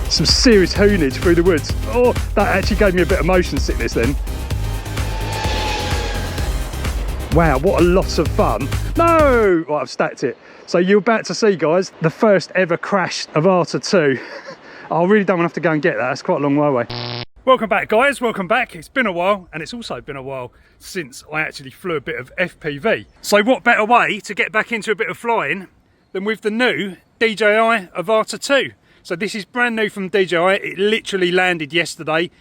some serious hoonage through the woods. Oh, that actually gave me a bit of motion sickness then. Wow, what a lot of fun. No! Right, I've stacked it. So you're about to see, guys, the first ever crashed Avata 2. I really don't want to have to go and get that. That's quite a long way away. Welcome back, guys. Welcome back. It's been a while, and it's also been a while since I actually flew a bit of FPV. So what better way to get back into a bit of flying than with the new DJI Avata 2. So this is brand new from DJI. It literally landed yesterday.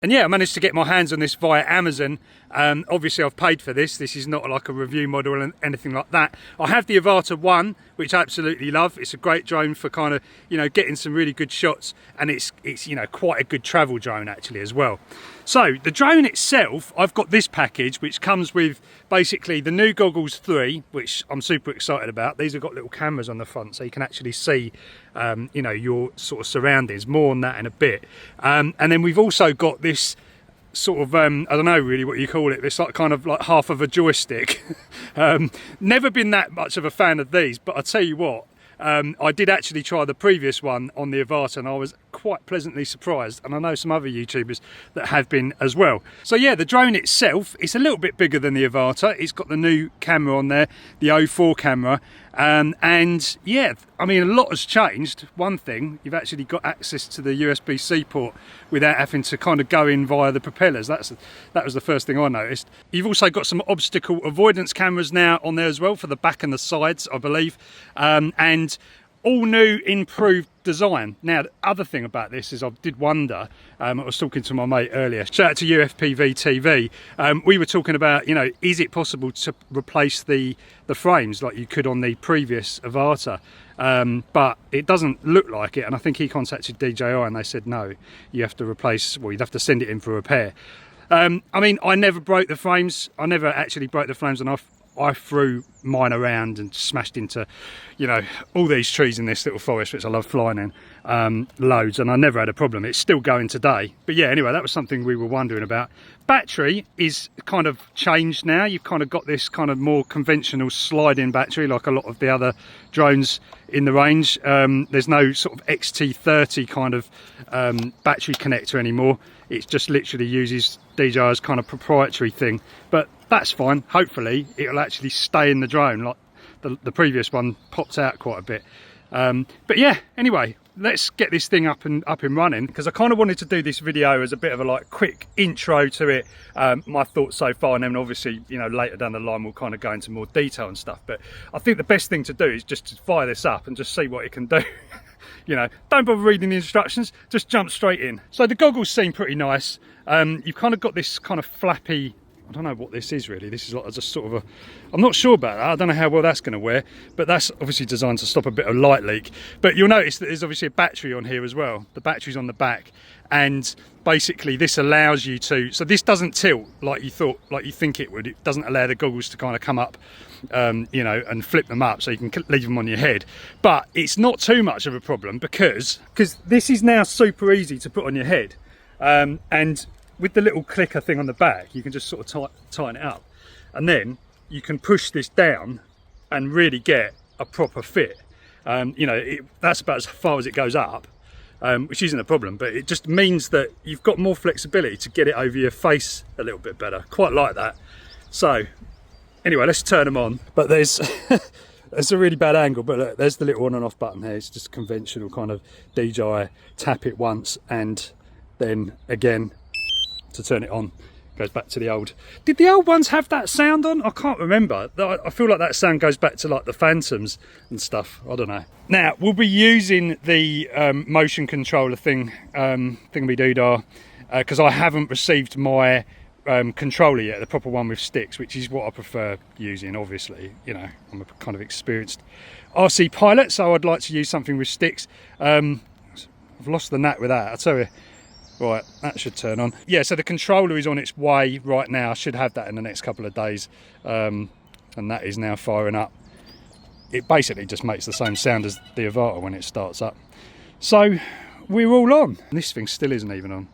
And yeah, I managed to get my hands on this via Amazon. Obviously I've paid for this. This is not like a review model or anything like that. I have the Avata 1, which I absolutely love. It's a great drone for kind of, you know, getting some really good shots. And it's you know, quite a good travel drone actually as well. So the drone itself, I've got this package, which comes with basically the new Goggles 3, which I'm super excited about. These have got little cameras on the front, so you can actually see, you know, your sort of surroundings. More on that in a bit. And then we've also got this sort of, I don't know really what you call it, this like kind of like half of a joystick. Never been that much of a fan of these, but I tell you what, I did actually try the previous one on the Avata and I was quite pleasantly surprised, and I know some other YouTubers that have been as well. So yeah, the drone itself, it's a little bit bigger than the Avata. It's got the new camera on there, the 04 camera, and yeah, I mean, a lot has changed. One thing, you've actually got access to the USB-C port without having to kind of go in via the propellers. That was the first thing I noticed. You've also got some obstacle avoidance cameras now on there as well for the back and the sides, I believe, and all new improved design. Now the other thing about this is I did wonder, I was talking to my mate earlier, shout out to UFPV TV, we were talking about, you know, is it possible to replace the frames like you could on the previous Avata, but it doesn't look like it, and I think he contacted DJI and they said no, you have to replace, well, you'd have to send it in for repair. I mean, I never broke the frames, I never actually broke the frames, and I threw mine around and smashed into, you know, all these trees in this little forest, which I love flying in, loads, and I never had a problem. It's still going today. But yeah, anyway, that was something we were wondering about. Battery is kind of changed now. You've kind of got this kind of more conventional slide-in battery like a lot of the other drones in the range. There's no sort of XT30 kind of battery connector anymore. It just literally uses DJI's kind of proprietary thing, but that's fine. Hopefully it'll actually stay in the drone, like the previous one popped out quite a bit. But yeah, anyway, let's get this thing up and running, because I kind of wanted to do this video as a bit of a like quick intro to it, my thoughts so far, and then obviously, you know, later down the line we'll kind of go into more detail and stuff. But I think the best thing to do is just to fire this up and just see what it can do. You know, don't bother reading the instructions, just jump straight in. So the goggles seem pretty nice. You've kind of got this kind of flappy, I don't know what this is really. This is like just sort of a, I'm not sure about that. I don't know how well that's going to wear, but that's obviously designed to stop a bit of light leak. But you'll notice that there's obviously a battery on here as well. The battery's on the back, and basically this allows you to, so this doesn't tilt like you think it would. It doesn't allow the goggles to kind of come up, you know, and flip them up so you can leave them on your head. But it's not too much of a problem because this is now super easy to put on your head, and with the little clicker thing on the back, you can just sort of tighten it up, and then you can push this down and really get a proper fit. You know, that's about as far as it goes up, which isn't a problem, but it just means that you've got more flexibility to get it over your face a little bit better. Quite like that. So anyway, let's turn them on. But there's it's a really bad angle, but look, there's the little on and off button here. It's just a conventional kind of DJI, tap it once and then again to turn it on. Goes back to the old. Did the old ones have that sound on? I can't remember. I feel like that sound goes back to like the Phantoms and stuff. I don't know. Now we'll be using the motion controller thing, thingamydoodah, because I haven't received my controller yet, the proper one with sticks, which is what I prefer using. Obviously, you know, I'm a kind of experienced RC pilot, so I'd like to use something with sticks. I've lost the knack with that, I tell you. Right, that should turn on. Yeah, so the controller is on its way right now. I should have that in the next couple of days. And that is now firing up. It basically just makes the same sound as the Avata when it starts up. So we're all on. And this thing still isn't even on.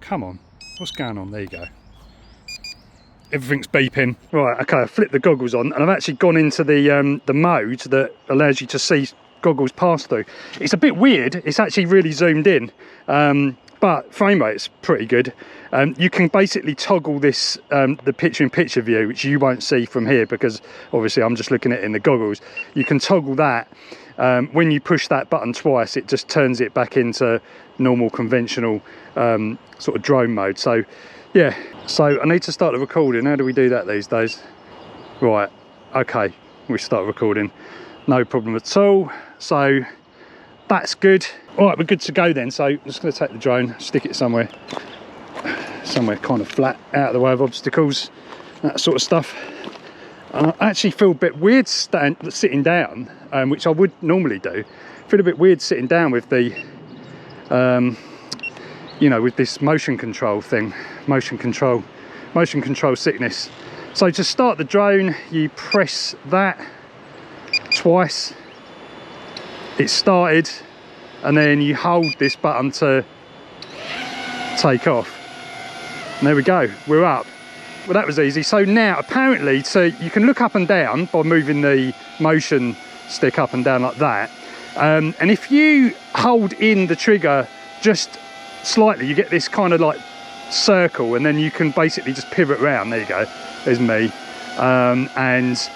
Come on, what's going on? There you go. Everything's beeping. Right, okay, I flipped the goggles on and I've actually gone into the mode that allows you to see goggles pass through. It's a bit weird, it's actually really zoomed in, but frame rate's pretty good. You can basically toggle this, the picture-in-picture view, which you won't see from here because obviously I'm just looking at it in the goggles. You can toggle that. When you push that button twice, it just turns it back into normal conventional sort of drone mode. So yeah, so I need to start the recording. How do we do that these days? Right, okay, we start recording, no problem at all. So that's good. All right, we're good to go then. So I'm just going to take the drone, stick it somewhere kind of flat, out of the way of obstacles, that sort of stuff. I actually feel a bit weird sitting down, which I would normally do. I feel a bit weird sitting down with the, you know, with this motion control thing, motion control sickness. So to start the drone, you press that twice, it started, and then you hold this button to take off. And there we go, we're up. Well, that was easy. So now apparently, so you can look up and down by moving the motion stick up and down like that. And if you hold in the trigger just slightly, you get this kind of like circle, and then you can basically just pivot around. There you go, there's me, and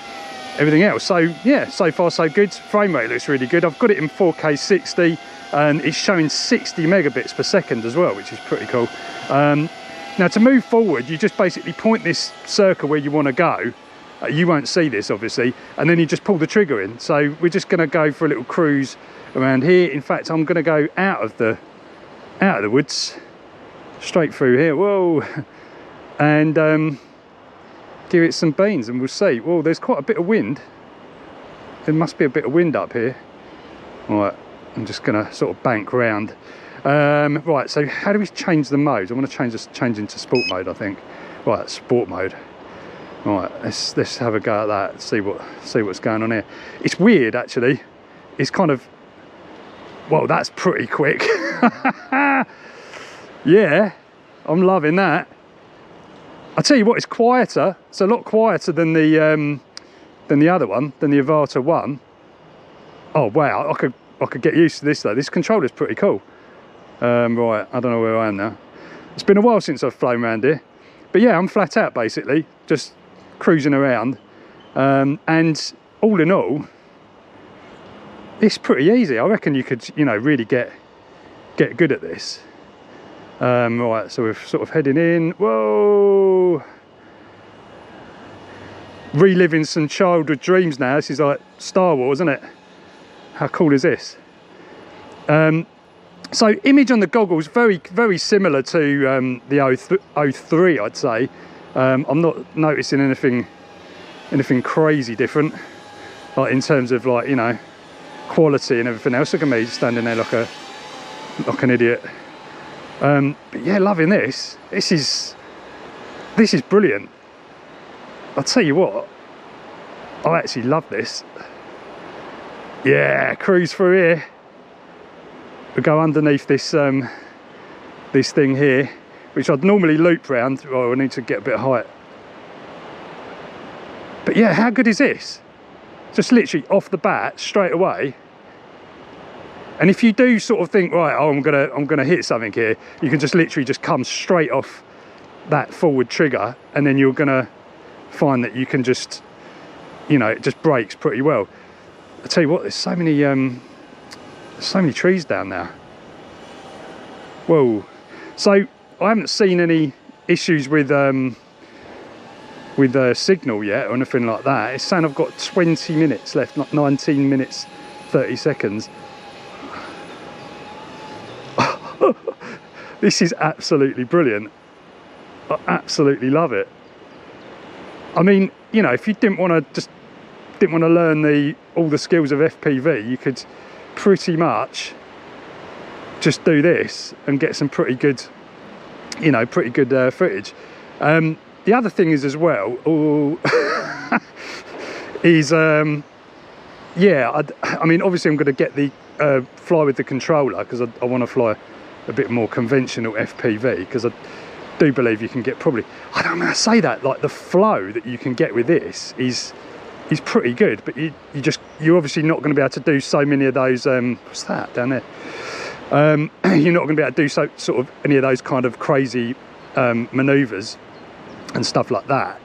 everything else. So yeah, so far so good. Frame rate looks really good. I've got it in 4K 60, and it's showing 60 megabits per second as well, which is pretty cool. Now to move forward, you just basically point this circle where you want to go. You won't see this obviously, and then you just pull the trigger in. So we're just going to go for a little cruise around here. In fact, I'm going to go out of the woods, straight through here. Whoa, and give it some beans, and we'll see. Well, there's quite a bit of wind. There must be a bit of wind up here. All right, I'm just going to sort of bank round. Right, so how do we change the modes? I want to change into sport mode, I think. Right, sport mode. Right, let's have a go at that. See what's going on here. It's weird actually. It's kind of, well, that's pretty quick. Yeah, I'm loving that. I'll tell you what, it's quieter. It's a lot quieter than the other one, than the Avata 1. Oh wow, I could get used to this though. This controller's pretty cool. Right, I don't know where I am now. It's been a while since I've flown around here, but yeah, I'm flat out basically, just cruising around, and all in all, it's pretty easy. I reckon you could, you know, really get good at this. Right, so we're sort of heading in. Whoa, reliving some childhood dreams now. This is like Star Wars, isn't it? How cool is this? So image on the goggles, very similar to the 03, I'd say. I'm not noticing anything crazy different, like in terms of, like, you know, quality and everything else. Look at me standing there like an idiot. But yeah, loving this. This is brilliant. I'll tell you what, I actually love this. Yeah, cruise through here. We go underneath this this thing here, which I'd normally loop round. Oh, I need to get a bit of height. But yeah, how good is this? Just literally off the bat, straight away. And if you do sort of think, right, oh, I'm gonna hit something here, you can just literally just come straight off that forward trigger, and then you're gonna find that you can just, you know, it just brakes pretty well. I tell you what, there's so many trees down there. Whoa. So I haven't seen any issues with signal yet or anything like that. It's saying I've got 20 minutes left, not 19 minutes 30 seconds. This is absolutely brilliant. I absolutely love it. I mean, you know, if you didn't want to learn all the skills of FPV, you could pretty much just do this and get some pretty good, you know, footage. The other thing is as well, is yeah, I mean, obviously I'm going to get the fly with the controller, because I want to fly a bit more conventional FPV, because I do believe you can get probably, I don't know how to say that, like the flow that you can get with this is is pretty good, but you're obviously not going to be able to do so many of those. What's that down there? You're not going to be able to do sort of any of those kind of crazy manoeuvres and stuff like that.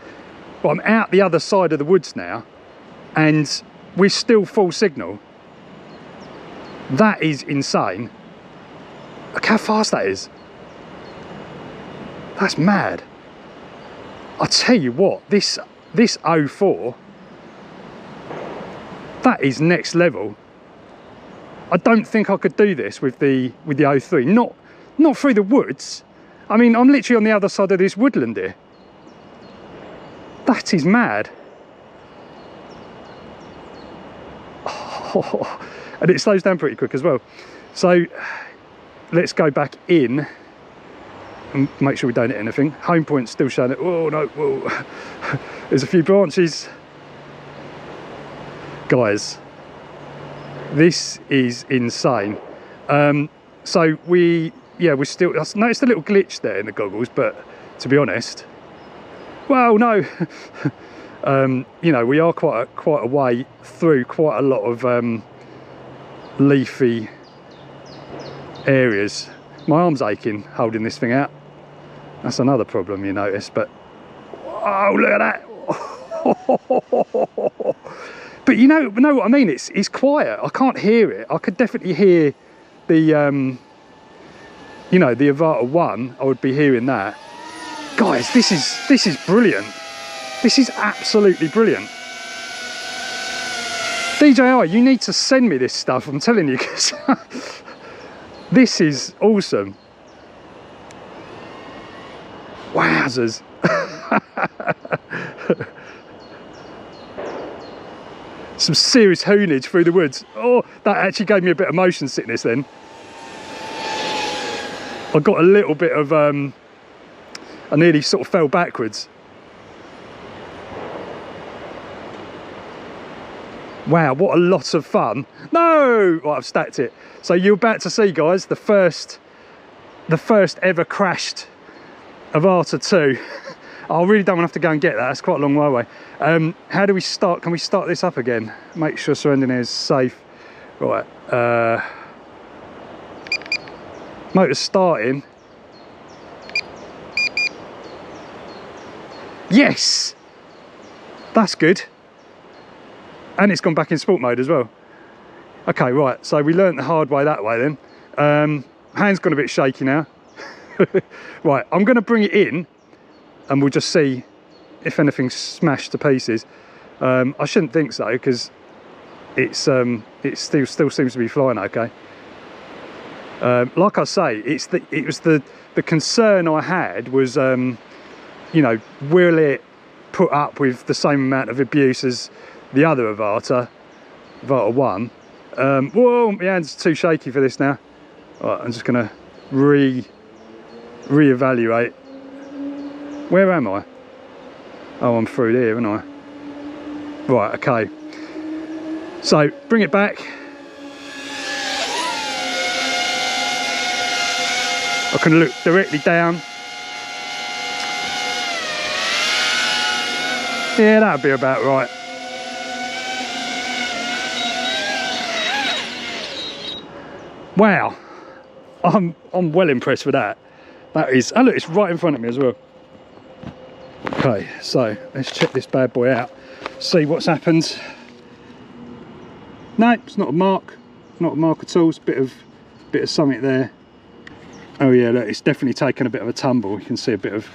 But I'm out the other side of the woods now, and we're still full signal. That is insane. Look how fast that is. That's mad. I tell you what, this 04, that is next level. I don't think I could do this with the 03. Not through the woods. I mean, I'm literally on the other side of this woodland here. That is mad. Oh, and it slows down pretty quick as well. So let's go back in and make sure we don't hit anything. Home point's still showing it. Oh no, whoa. There's a few branches. Guys, this is insane. So we're still, I noticed a little glitch there in the goggles, but to be honest, well, no. You know, we are quite a way through quite a lot of leafy areas. My arm's aching holding this thing out. That's another problem you notice, but oh, look at that. But you know what I mean, it's quiet. I can't hear it. I could definitely hear the you know, the Avata 1. I would be hearing that. Guys, this is brilliant. This is absolutely brilliant. DJI, you need to send me this stuff, I'm telling you, because this is awesome. Wowzers. Some serious hoonage through the woods. Oh, that actually gave me a bit of motion sickness then. I got a little bit of, I nearly sort of fell backwards. Wow, what a lot of fun. No! Right, I've stacked it. So you're about to see, guys, the first ever crashed Avata 2. I really don't have to go and get that. That's quite a long way away. How do we start? Can we start this up again? Make sure surrounding air is safe. Right. Motor's starting. Yes! That's good. And it's gone back in sport mode as well. Okay, right, so we learnt the hard way that way then. Hand's gone a bit shaky now. Right, I'm gonna bring it in and we'll just see if anything's smashed to pieces. I shouldn't think so, because it still seems to be flying okay. Like I say, it was the concern I had was, you know, will it put up with the same amount of abuse as the other Avata 1. Whoa, my hand's too shaky for this now. Right, I'm just gonna re-evaluate. Where am I? Oh, I'm through there, aren't I? Right, okay. So bring it back. I can look directly down. Yeah, that'll be about right. Wow, I'm well impressed with that. That is, oh look, it's right in front of me as well. Okay, so let's check this bad boy out, see what's happened. No, it's not a mark at all. It's a bit of something there. Oh yeah, look, it's definitely taken a bit of a tumble. You can see a bit of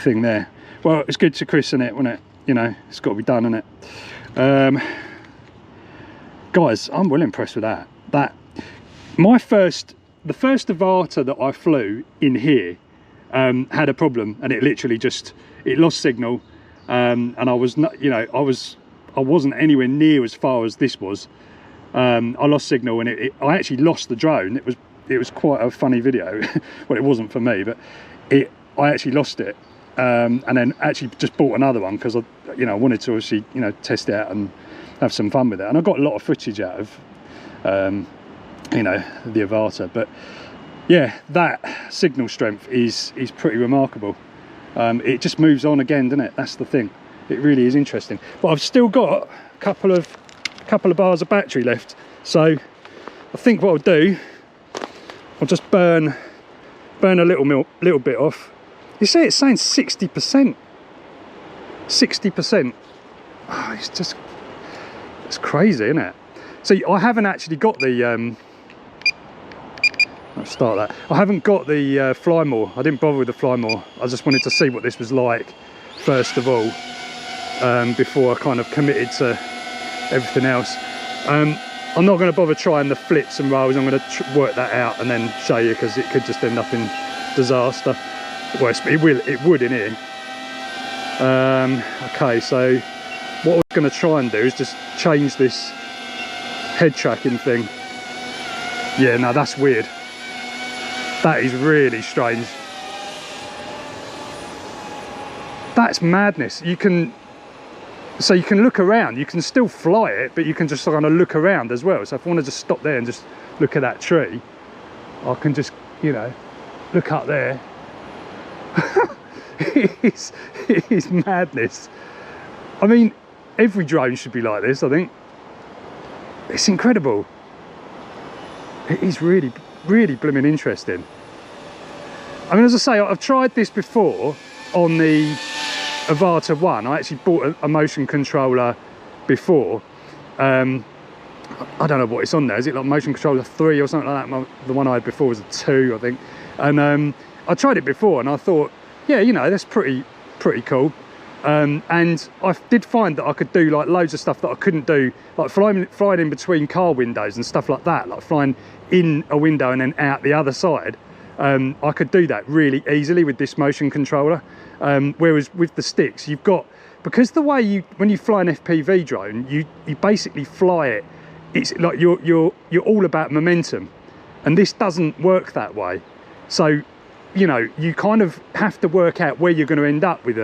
thing there. Well, it's good to christen it, wasn't it? You know, it's got to be done, isn't it? Guys, I'm well impressed with that. The first Avata that I flew in here had a problem, and it literally it lost signal, and I was not, you know, I wasn't anywhere near as far as this was. I lost signal, and I actually lost the drone. It was quite a funny video. Well, it wasn't for me, but I actually lost it, and then actually just bought another one because I wanted to obviously, you know, test it out and have some fun with it. And I got a lot of footage out of you know, the Avata. But yeah, that signal strength is pretty remarkable. It just moves on again, doesn't it? That's the thing. It really is interesting. But I've still got a couple of bars of battery left. So I think what I'll do, I'll just burn a little bit off. You see, it's saying 60%. 60%. Oh, it's crazy, isn't it? So I haven't actually got the let's start that. I haven't got the Flymore. I didn't bother with the Flymore. I just wanted to see what this was like first of all, before I kind of committed to everything else. I'm not going to bother trying the flips and rolls. I'm going to work that out and then show you, because it could just end up in disaster. Well, it would in here. Okay, so what we're going to try and do is just change this head tracking thing. Yeah, no, that's weird. That is really strange. That's madness. So you can look around, you can still fly it, but you can just kind of look around as well. So if I want to just stop there and just look at that tree, I can just, you know, look up there. it is madness. I mean, every drone should be like this, I think. It's incredible. It is really, really blooming interesting. I mean, as I say, I've tried this before on the Avata 1. I actually bought a motion controller before. I don't know what it's on there. Is it like motion controller 3 or something like that? The one I had before was a 2, I think. And I tried it before and I thought, yeah, you know, that's pretty cool. And I did find that I could do like loads of stuff that I couldn't do, like flying in between car windows and stuff like that, like flying in a window and then out the other side. I could do that really easily with this motion controller. Whereas with the sticks, you've got, because the way when you fly an FPV drone, you basically fly it. It's like you're all about momentum, and this doesn't work that way. So, you know, you kind of have to work out where you're going to end up with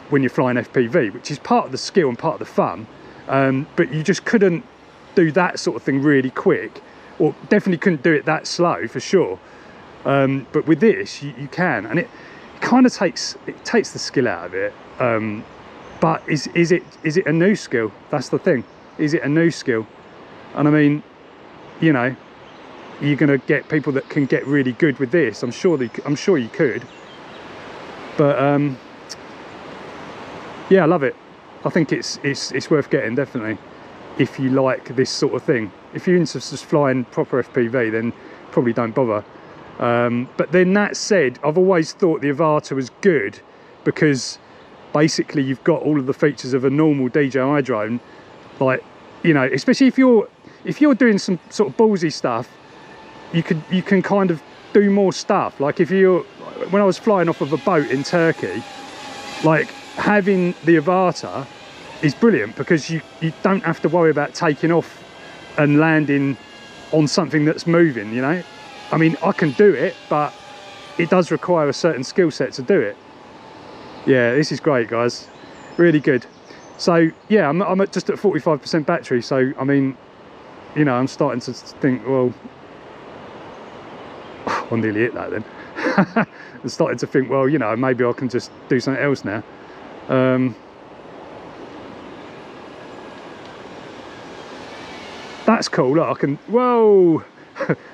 when you're flying FPV, which is part of the skill and part of the fun. But you just couldn't do that sort of thing really quick, or definitely couldn't do it that slow for sure. But with this, you can, and it kind of takes the skill out of it. But is it a new skill? That's the thing. Is it a new skill? And I mean, you know, you're going to get people that can get really good with this. I'm sure you could. But yeah, I love it. I think it's worth getting, definitely, if you like this sort of thing. If you're into just flying proper FPV, then probably don't bother. But then that said, I've always thought the Avata was good because basically you've got all of the features of a normal DJI drone. Like, you know, especially if you're doing some sort of ballsy stuff, you can kind of do more stuff. Like when I was flying off of a boat in Turkey, like having the Avata is brilliant because you don't have to worry about taking off and landing on something that's moving, you know. I mean, I can do it, but it does require a certain skill set to do it. Yeah, this is great, guys. Really good. So yeah, I'm just at 45% battery. So I mean, you know, I'm starting to think, well, I nearly hit that then. I'm starting to think, well, you know, maybe I can just do something else now. That's cool. Look, I can. Whoa!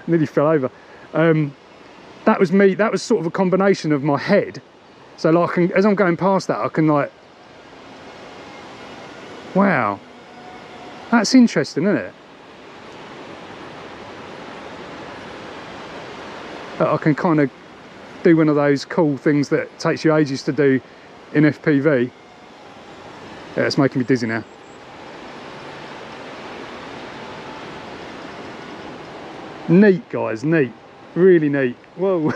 Nearly fell over. That was me. That was sort of a combination of my head. So like, as I'm going past that, I can like. Wow, that's interesting, isn't it? I can kind of do one of those cool things that takes you ages to do in FPV. Yeah, it's making me dizzy now. Neat, guys, neat. Really neat. Whoa.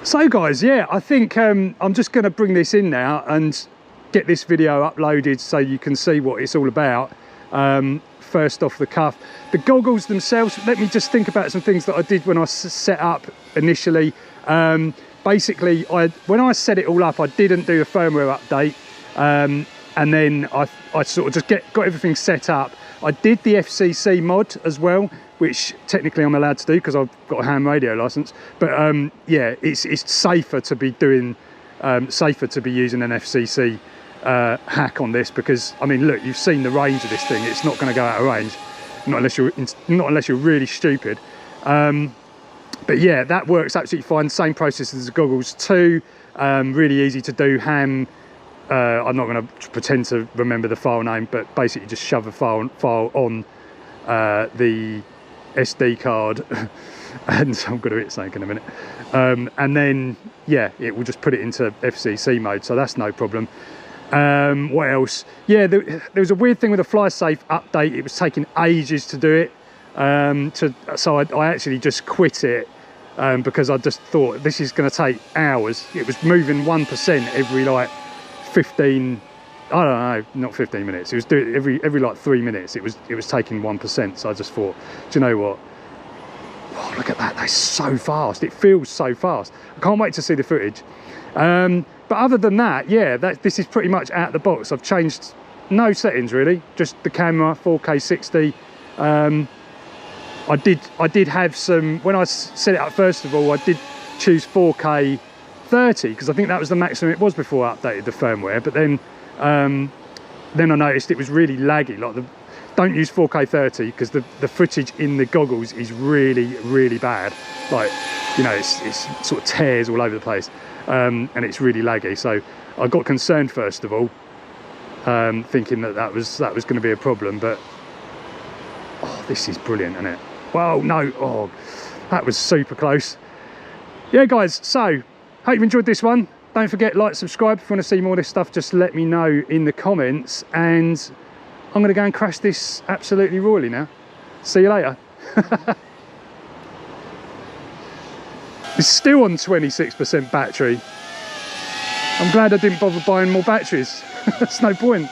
So guys, yeah, I think I'm just going to bring this in now and get this video uploaded so you can see what it's all about. First off the cuff, the goggles themselves, let me just think about some things that I did when I set up initially. Basically, when I set it all up, I didn't do a firmware update, and then I sort of just got everything set up. I did the FCC mod as well, which technically I'm allowed to do because I've got a ham radio license. But yeah, it's safer to be doing safer to be using an FCC hack on this, because I mean, look, you've seen the range of this thing. It's not going to go out of range, not unless you're really stupid. But yeah, that works absolutely fine. Same process as the goggles too. Really easy to do. I'm not going to pretend to remember the file name, but basically just shove a file on the SD card, and I'm going to hit something in a minute. And then yeah, it will just put it into FCC mode, so that's no problem. What else? Yeah, there was a weird thing with the FlySafe update. It was taking ages to do it. So I actually just quit it because I just thought this is going to take hours. It was moving 1% every like 15, I don't know, not 15 minutes. It was doing every like 3 minutes. It was taking 1%. So I just thought, do you know what? Oh, look at that! That's so fast. It feels so fast. I can't wait to see the footage. But other than that, yeah, this is pretty much out the box. I've changed no settings really, just the camera, 4K 60. I did have some, when I set it up first of all, I did choose 4K 30 because I think that was the maximum it was before I updated the firmware. But then I noticed it was really laggy. Like don't use 4K 30 because the footage in the goggles is really bad. Like, you know, it's sort of tears all over the place, and it's really laggy. So I got concerned first of all, thinking that was going to be a problem. But oh, this is brilliant, isn't it? Well, no, oh, that was super close. Yeah, guys. So hope you enjoyed this one. Don't forget, like, subscribe. If you want to see more of this stuff, just let me know in the comments, and I'm going to go and crash this absolutely royally now. See you later. It's still on 26% battery. I'm glad I didn't bother buying more batteries. There's no point.